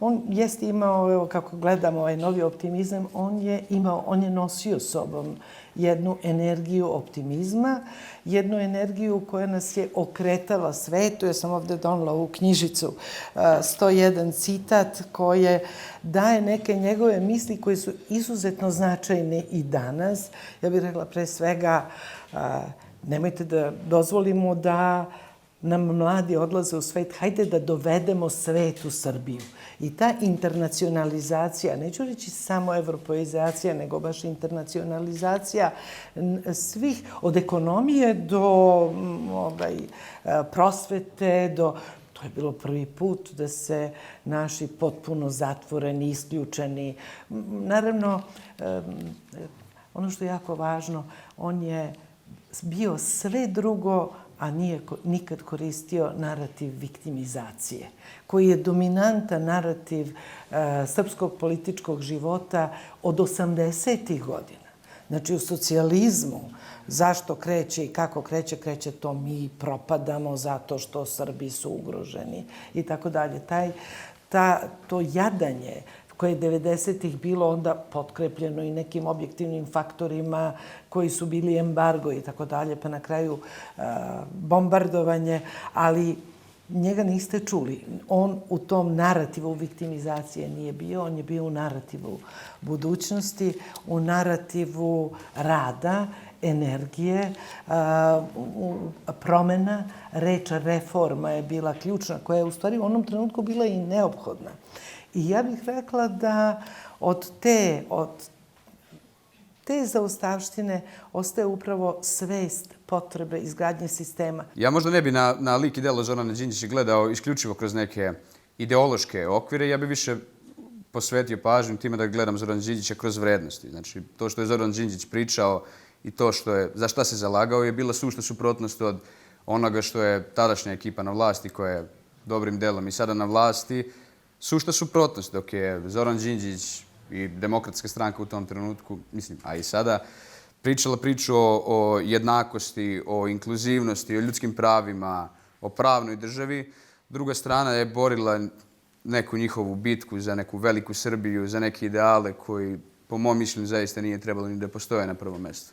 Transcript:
On jeste imao, evo kako gledamo ovaj novi optimizam, on je nosio sobom jednu energiju optimizma, jednu energiju koja nas je okretala svetu. Ja sam ovde donela ovu knjižicu, 101 citat koje daje neke njegove misli koje su izuzetno značajne i danas. Ja bih rekla pre svega, nemojte da dozvolimo da nam mladi odlaze u svet, hajde da dovedemo svet u Srbiju. I ta internacionalizacija, neću reći samo evropeizacija, nego baš internacionalizacija svih, od ekonomije do prosvete, to je bilo prvi put da se naši potpuno zatvoreni, isključeni. Naravno, ono što je jako važno, on je bio sve drugo, a nije nikad koristio narativ viktimizacije, koji je dominantan narativ srpskog političkog života od 80. godina. Znači, u socijalizmu, zašto kreće i kako kreće, kreće to mi propadamo zato što Srbi su ugroženi i tako dalje. To jadanje koje je 90-ih bilo onda potkrepljeno i nekim objektivnim faktorima koji su bili embargo i tako dalje, pa na kraju bombardovanje, ali njega niste čuli. On u tom narativu viktimizacije nije bio, on je bio u narativu budućnosti, u narativu rada, energije, promena, reč reforma je bila ključna, koja je u stvari u onom trenutku bila i neophodna. I ja bih rekla da od te zaostavštine ostaje upravo svest potrebe izgradnje sistema. Ja možda ne bi na lik i delo Zorana Đinđića gledao isključivo kroz neke ideološke okvire, ja bih više posvetio pažnju time da gledam Zorana Đinđića kroz vrednosti. Znači, to što je Zoran Đinđić pričao i to za šta se zalagao je bila sušta suprotnost od onoga što je tadašnja ekipa na vlasti, koja je dobrim delom i sada na vlasti, sušta suprotnost, dok je Zoran Đinđić i Demokratska stranka u tom trenutku, mislim, a i sada, pričala priču o jednakosti, o inkluzivnosti, o ljudskim pravima, o pravnoj državi. Druga strana je borila neku njihovu bitku za neku veliku Srbiju, za neke ideale koji, po mom mišljenju, zaista nije trebalo ni da postoje na prvom mestu.